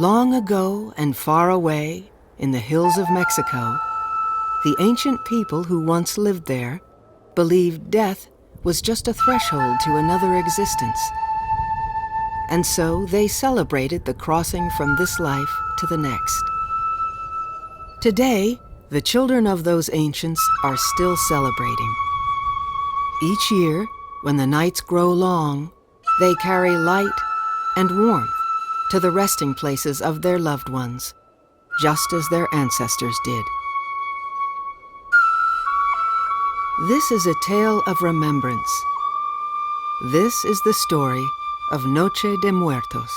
Long ago and far away, in the hills of Mexico, the ancient people who once lived there believed death was just a threshold to another existence. And so they celebrated the crossing from this life to the next. Today, the children of those ancients are still celebrating. Each year, when the nights grow long, they carry light and warmth to the resting places of their loved ones, just as their ancestors did. This is a tale of remembrance. This is the story of Noche de Muertos.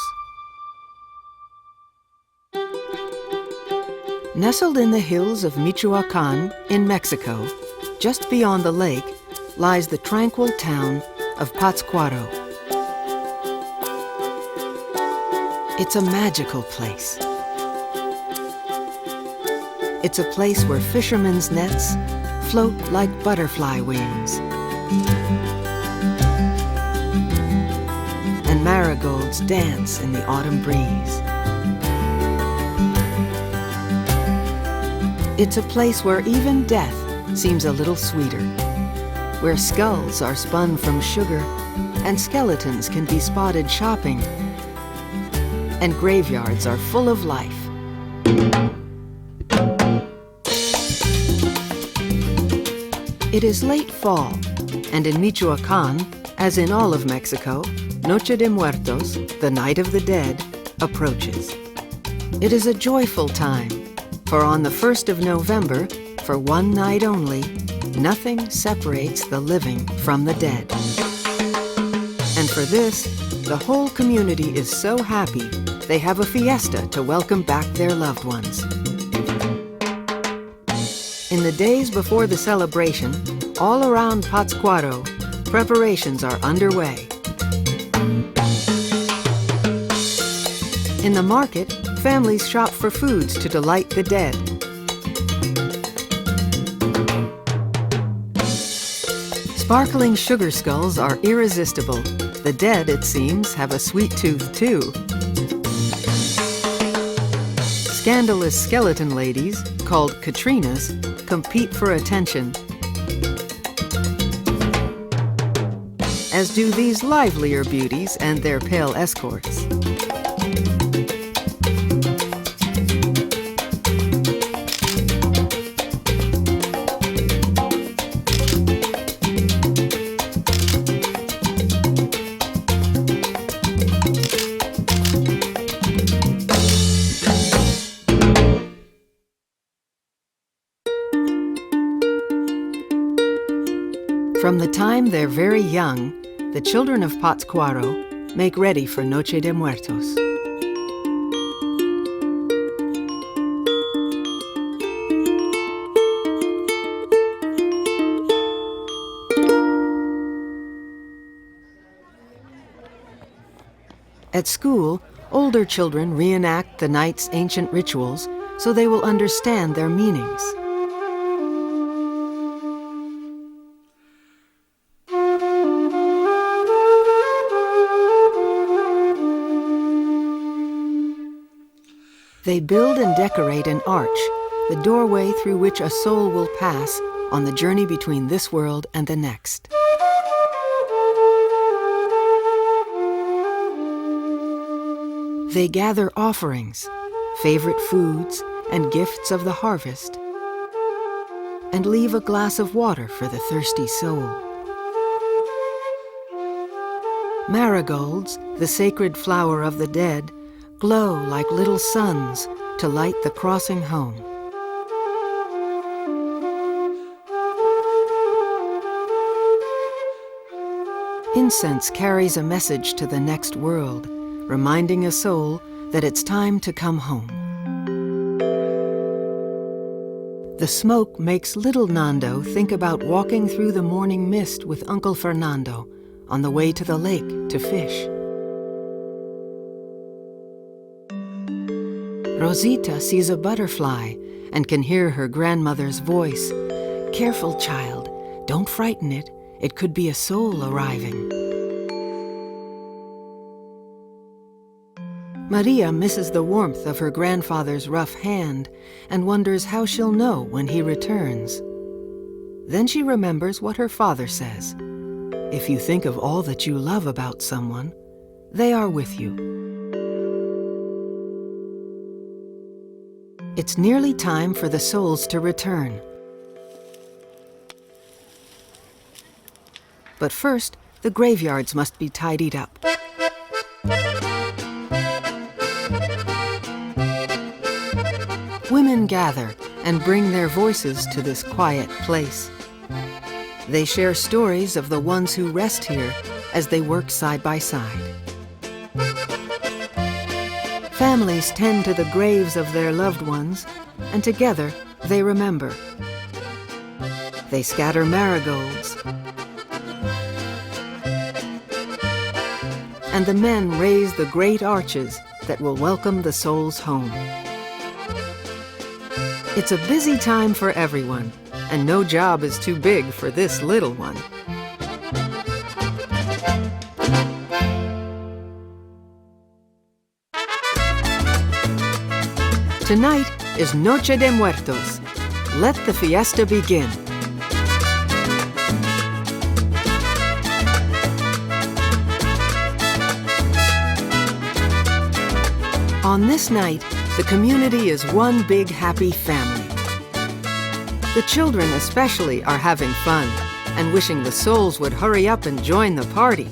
Nestled in the hills of Michoacán in Mexico, just beyond the lake, lies the tranquil town of Pátzcuaro. It's a magical place. It's a place where fishermen's nets float like butterfly wings, and marigolds dance in the autumn breeze. It's a place where even death seems a little sweeter, where skulls are spun from sugar and skeletons can be spotted shopping, and graveyards are full of life. It is late fall, and in Michoacán, as in all of Mexico, Noche de Muertos, the Night of the Dead, approaches. It is a joyful time, for on the 1st of November, for one night only, nothing separates the living from the dead. And for this, the whole community is so happy they have a fiesta to welcome back their loved ones. In the days before the celebration, all around Pátzcuaro, preparations are underway. In the market, families shop for foods to delight the dead. Sparkling sugar skulls are irresistible. The dead, it seems, have a sweet tooth too. Scandalous skeleton ladies, called Catrinas, compete for attention, as do these livelier beauties and their pale escorts. From the time they're very young, the children of Pátzcuaro make ready for Noche de Muertos. At school, older children reenact the night's ancient rituals so they will understand their meanings. They build and decorate an arch, the doorway through which a soul will pass on the journey between this world and the next. They gather offerings, favorite foods, and gifts of the harvest, and leave a glass of water for the thirsty soul. Marigolds, the sacred flower of the dead, glow like little suns to light the crossing home. Incense carries a message to the next world, reminding a soul that it's time to come home. The smoke makes little Nando think about walking through the morning mist with Uncle Fernando on the way to the lake to fish. Rosita sees a butterfly and can hear her grandmother's voice. "Careful, child. Don't frighten it. It could be a soul arriving." Maria misses the warmth of her grandfather's rough hand and wonders how she'll know when he returns. Then she remembers what her father says. If you think of all that you love about someone, they are with you. It's nearly time for the souls to return. But first, the graveyards must be tidied up. Women gather and bring their voices to this quiet place. They share stories of the ones who rest here as they work side by side. Families tend to the graves of their loved ones, and together they remember. They scatter marigolds, and the men raise the great arches that will welcome the souls home. It's a busy time for everyone, and no job is too big for this little one. Tonight is Noche de Muertos. Let the fiesta begin. On this night, the community is one big happy family. The children especially are having fun and wishing the souls would hurry up and join the party.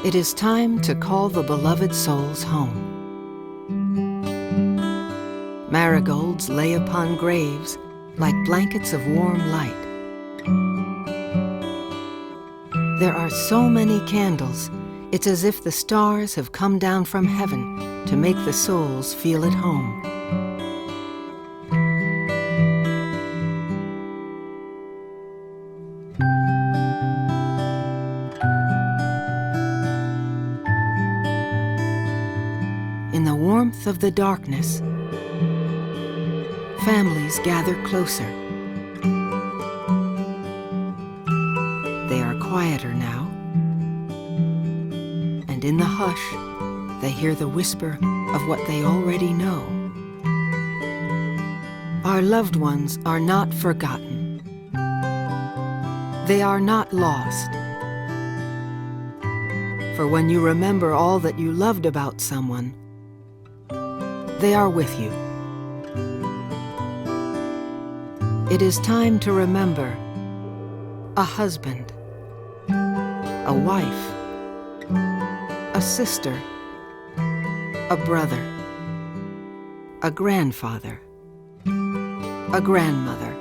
It is time to call the beloved souls home. Marigolds lay upon graves like blankets of warm light. There are so many candles, it's as if the stars have come down from heaven to make the souls feel at home. In the warmth of the darkness, families gather closer. They are quieter now, and in the hush, they hear the whisper of what they already know. Our loved ones are not forgotten. They are not lost. For when you remember all that you loved about someone, they are with you. It is time to remember a husband, a wife, a sister, a brother, a grandfather, a grandmother.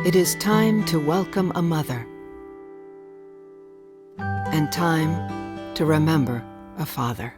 It is time to welcome a mother, and time to remember a father.